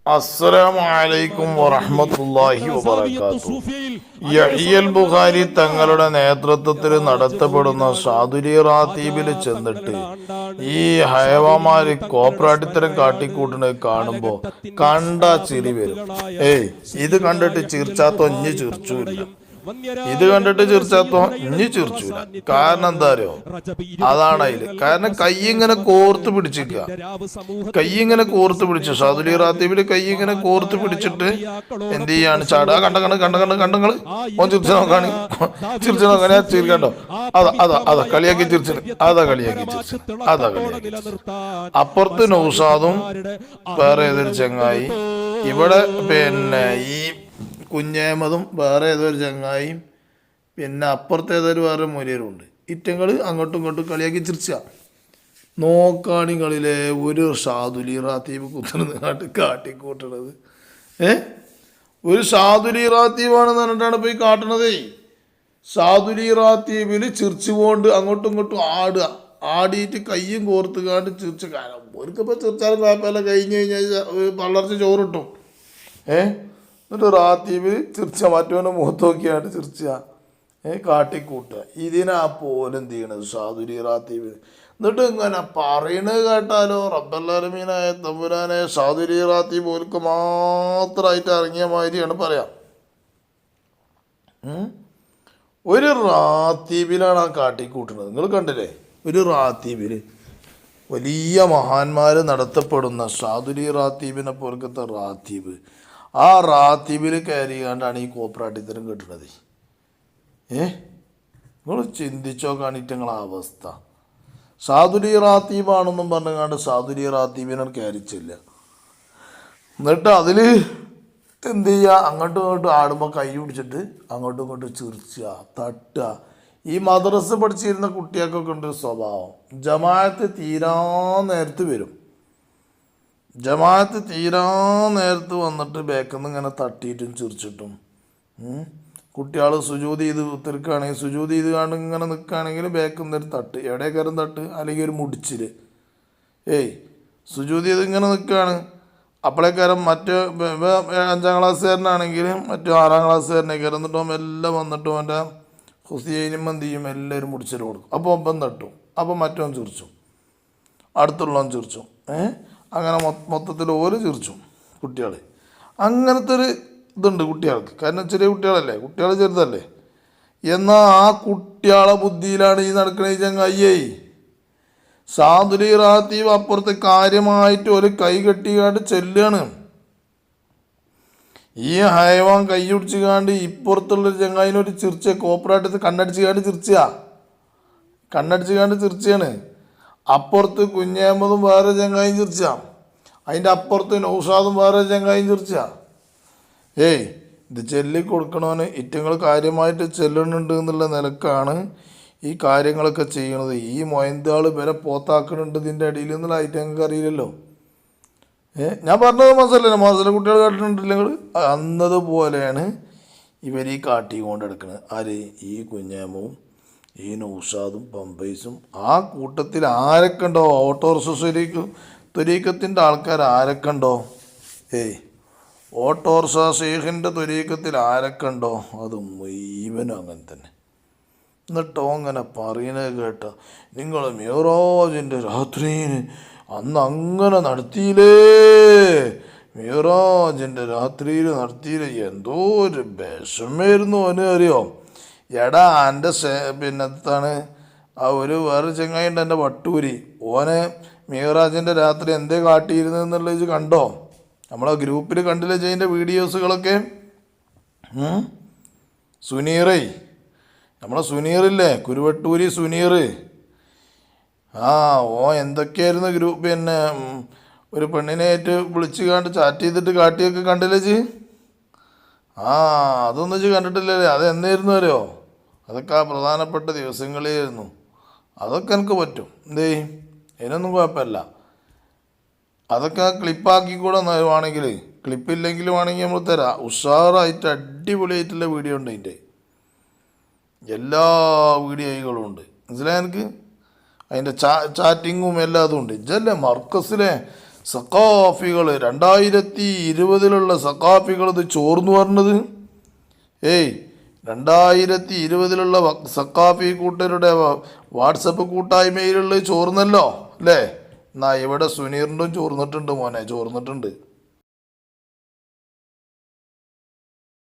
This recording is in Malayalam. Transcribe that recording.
അസ്സലാമു അലൈക്കും വറഹ്മത്തുള്ളാഹി വബറകാതുഹു. യഹ്യൽ ബുഖാരി തങ്ങളുടെ നേതൃത്വത്തിൽ നടത്തപ്പെടുന്ന സാദുരി റാത്തീബിൽ ചെന്നിട്ട് ഈ ഹയവാന്മാര് കോപ്രാട്ടിത്തരം കാട്ടിക്കൂട്ടുന്നത് കാണുമ്പോൾ കണ്ടാ ചിരി വരും. ഇത് കണ്ടിട്ട് ചിരിച്ചാത്തോ ഇഞ്ഞി ചിരിച്ചൂല്ല, ഇത് കണ്ടിട്ട് ചിരിച്ചാത്തോ ഇഞ്ഞി ചിരിച്ചൂല. കാരണം എന്താ അറിയോ? അതാണ് അതില്. കാരണം കൈ ഇങ്ങനെ കോർത്ത് പിടിച്ചിരിക്കുക, കൈ ഇങ്ങനെ കോർത്ത് പിടിച്ചു. സാദുലി റാത്തീബില് കൈ ഇങ്ങനെ കോർത്ത് പിടിച്ചിട്ട് എന്ത് ചെയ്യാണ്? ചാടാ കണ്ടങ്ങള് ഓൻ ചിരിച്ചു നോക്കാണ്, ചിരിച്ചു നോക്കാണ്. ചിരിക്കണ്ടോ? അതാ കളിയാക്കി ചിരിച്ചു, അതാ കളിയാക്കി ചിരിച്ചു, അതാ കളിയാക്കി ചിരിച്ചു. അപ്പുറത്ത് നൗസാദും വേറെ ഏതൊരു ചങ്ങായി, ഇവിടെ പിന്നെ ഈ കുഞ്ഞേമതും വേറെ ഏതൊരു ചങ്ങായിയും, പിന്നെ അപ്പുറത്ത് ഏതൊരു വേറെ മൂലരും ഉണ്ട്. ഇറ്റങ്ങൾ അങ്ങോട്ടും ഇങ്ങോട്ടും കളിയാക്കി ചിരിച്ച നോക്കാണികളിലെ ഒരു സാദുലി റാത്തീബ് കുത്തുന്നത് കാട്ടിക്കൂട്ടണത്. ഒരു സാദുലി റാത്തീബാണെന്ന് പറഞ്ഞിട്ടാണ് പോയി കാട്ടണതേ. സാദുലി റാത്തീബിൽ ചിരിച്ചുകൊണ്ട് അങ്ങോട്ടും ഇങ്ങോട്ടും ആടുക, ആടിയിട്ട് കയ്യും കോർത്ത് കാണ്ട് ചിരിച്ച കാലം. അവർക്കിപ്പോൾ ചിരിച്ചാലും കുഴപ്പമില്ല, കഴിഞ്ഞ് കഴിഞ്ഞാൽ പള്ളർച്ച ചോറിട്ടും. എന്നിട്ട് റാത്തീബ് ചിരിച്ച മറ്റവനെ മുഖത്ത് നോക്കിയാണ്ട് ചിരിച്ച കാട്ടിക്കൂട്ടുക. ഇതിനാ പോലും എന്ത് ചെയ്യണത് സാദുലി റാത്തീബ്. എന്നിട്ട് ഇങ്ങനെ പറയണത് കേട്ടാലോ, റബ്ബുൽ-ആലമീനായ തമ്പുരാനെ സാദുലി റാത്തീബ് ഓൽക്ക് മാത്രമായിട്ട് ഇറങ്ങിയ മാതിരിയാണ് പറയാം. ഒരു റാത്തീബിലാണ് ആ കാട്ടിക്കൂട്ടുന്നത്. നിങ്ങൾ കണ്ടില്ലേ? ഒരു റാത്തീബിൽ വലിയ മഹാന്മാർ നടത്തപ്പെടുന്ന സാദുലി റാത്തീബിനെ പോലത്തെ റാത്തീബ്, ആ റാത്തീബിൽ കയറിയാണ്ടാണ് ഈ കോപ്രാട്ടിത്തരം കിട്ടുന്നത്. നിങ്ങൾ ചിന്തിച്ചോ കാണിട്ട് നിങ്ങളെ അവസ്ഥ. സാദുലി റാത്തീബാണെന്നും പറഞ്ഞാണ്ട് സാദുലി റാത്തീബിനെ കയറിച്ചില്ല. എന്നിട്ട് അതിൽ എന്ത് ചെയ്യുക? അങ്ങോട്ടും ഇങ്ങോട്ടും ആടുമ്പോൾ കൈ പിടിച്ചിട്ട് അങ്ങോട്ടും ഇങ്ങോട്ടും ചിരിച്ചുക, തട്ടുക. ഈ മദ്രസ പഠിച്ചിരുന്ന കുട്ടികൾക്കൊക്കെ ഉണ്ട് സ്വഭാവം. ജമാഅത്ത് തീരാ നേരത്ത് വരും, ജമാഅത്ത് തീരാ നേരത്ത് വന്നിട്ട് ബാക്കിൽ നിന്ന് ഇങ്ങനെ തട്ടിയിട്ടും ചിരിച്ചിട്ടും. കുട്ടികൾ സുജൂദ് ചെയ്ത് ഉത്തരക്കുകയാണെങ്കിൽ സുജൂദ് ചെയ്ത് കണ്ട് ഇങ്ങനെ നിൽക്കുകയാണെങ്കിൽ ബാക്കിൽ നിന്നൊരു തട്ട്, എവിടേക്കാരും തട്ട്, അല്ലെങ്കിൽ ഒരു മുടിച്ചിൽ. സുജൂദ് ചെയ്ത് ഇങ്ങനെ നിൽക്കുകയാണ്, അപ്പോഴേക്കാരം മറ്റ് 5ാം ക്ലാസ്സുകാരനാണെങ്കിൽ മറ്റു 6ാം ക്ലാസ്സുകാരനേക്കാരം. എന്നിട്ടോ എല്ലാം വന്നിട്ടും അവൻ്റെ ഹുസൈനും എന്ത് ചെയ്യും? എല്ലാവരും മുടിച്ചിൽ കൊടുക്കും. അപ്പോൾ ഒപ്പം തട്ടും, അപ്പോൾ മറ്റവൻ ചിരിച്ചും, അടുത്തുള്ളവൻ ചിരിച്ചും. അങ്ങനെ മൊത്തത്തിൽ ഓരോ ചിരിച്ചും കുട്ടികൾ. അങ്ങനത്തെ ഒരു ഇതുണ്ട് കുട്ടികൾക്ക്. കാരണം ചെറിയ കുട്ടികളല്ലേ, കുട്ടികൾ ചെറുതല്ലേ. എന്നാൽ ആ കുട്ടികളെ ബുദ്ധിയിലാണ് ഈ നടക്കണ ഈ ചങ്ങായിയേ. സാദുലി റാത്തീബ് അപ്പുറത്ത് കാര്യമായിട്ട് ഒരു കൈ കെട്ടിക്കാണ്ട് ചെല്ലുകയാണ്. ഈ ഹയവാൻ കൈ പിടിച്ച് കാണ്ട് ഇപ്പുറത്തുള്ളൊരു ചങ്ങായിനൊരു ചിരിച്ച കോപ്പറായിട്ട് കണ്ണടിച്ച് കാണ്ട് ചിരിച്ചാണ്. അപ്പുറത്ത് കുഞ്ഞേമതും വേറെ ചങ്ങായും ചിരിച്ച, അതിൻ്റെ അപ്പുറത്ത് നൗസാദും വേറെ ചങ്ങായും ചിരിച്ച. ഇത് ചൊല്ലിക്കൊടുക്കണവന് ഇറ്റങ്ങൾ കാര്യമായിട്ട് ചെല്ലുന്നുണ്ട് എന്നുള്ള നിലക്കാണ് ഈ കാര്യങ്ങളൊക്കെ ചെയ്യണത്. ഈ മൊയന്താൾ വരെ പോത്താക്കണുണ്ട് ഇതിൻ്റെ അടിയിൽ എന്നുള്ള ഐറ്റങ്ങൾക്ക് അറിയില്ലല്ലോ. ഞാൻ പറഞ്ഞത് മസല കുട്ടികൾ കാട്ടുന്നുണ്ടല്ലോ നിങ്ങൾ. അന്നതുപോലെയാണ് ഇവർ ഈ കാട്ടിക്കൊണ്ട് എടുക്കുന്നത്. ആര്? ഈ കുഞ്ഞേമവും ഈ നൗസാദും പമ്പൈസും. ആ കൂട്ടത്തിൽ ആരൊക്കെ ഉണ്ടോ? ഓട്ടോറിക്ഷ ത്വരീക്കത്തിൻ്റെ ആൾക്കാർ ആരൊക്കെ ഉണ്ടോ? ഓട്ടോറിക്ഷ ഷെയ്ഖിൻ്റെ ത്വരീക്കത്തിൽ ആരൊക്കെ ഉണ്ടോ? അത് മുഴുവനും അങ്ങനെ തന്നെ. എന്നിട്ടോ അങ്ങനെ പറയുന്നത് കേട്ട നിങ്ങൾ മിഅ്റാജിൻ്റെ രാത്രിയിൽ അന്ന് അങ്ങനെ നടത്തിയില്ലേ, മിഅ്റാജിൻ്റെ രാത്രിയിൽ നടത്തിയില്ലേ, എന്തോ ഒരു വിഷമായിരുന്നു അവന്. അറിയോ? എടാ എൻ്റെ പിന്നെത്താണ് ആ ഒരു വേറെ ചങ്ങായി ഉണ്ട് എൻ്റെ വട്ടൂരി, ഓനെ മിഅ്റാജിൻ്റെ രാത്രി എന്തേ കാട്ടിയിരുന്നെന്നുള്ളത് കണ്ടോ? നമ്മളെ ഗ്രൂപ്പിൽ കണ്ടില്ലേ ചെയ്തിൻ്റെ വീഡിയോസുകളൊക്കെ. സുനീറേ, നമ്മളെ സുനീറില്ലേ, കുരുവട്ടൂരി സുനീർ. ഓ എന്തൊക്കെയായിരുന്നു പിന്നെ ഒരു പെണ്ണിനായിട്ട് വിളിച്ച് കണ്ട് ചാറ്റ് ചെയ്തിട്ട് കാട്ടിയൊക്കെ കണ്ടില്ലേ? അതൊന്നും കണ്ടിട്ടില്ലല്ലേ? അതെന്നായിരുന്നു അറിയോ? അതൊക്കെ ആ പ്രധാനപ്പെട്ട ദിവസങ്ങളായിരുന്നു. അതൊക്കെ എനിക്ക് പറ്റും. അതിനൊന്നും കുഴപ്പമില്ല. അതൊക്കെ ക്ലിപ്പാക്കിക്കൂടെ വേണമെങ്കിൽ, ക്ലിപ്പില്ലെങ്കിലും വേണമെങ്കിൽ നമ്മൾ തരാം. ഉഷാറായിട്ട് അടിപൊളിയായിട്ടുള്ള വീഡിയോ ഉണ്ട്, അതിൻ്റെ എല്ലാ വീഡിയോകളും ഉണ്ട്. മനസ്സിലായി എനിക്ക്? അതിൻ്റെ ചാറ്റിങ്ങും എല്ലാം അതും ഉണ്ട്. ഇതല്ലേ മർക്കസിലെ സഖാഫികൾ 2020 സഖാഫികൾ ഇത് ചോർന്നു പറഞ്ഞത്. 2020 സഖാഫി കൂട്ടരുടെ വാട്സപ്പ് കൂട്ടായ്മയിലുള്ള ചോർന്നല്ലോ അല്ലേ? എന്നാ ഇവിടെ സുനീറിൻ്റെ ചോർന്നിട്ടുണ്ട് മോനെ, ചോർന്നിട്ടുണ്ട്.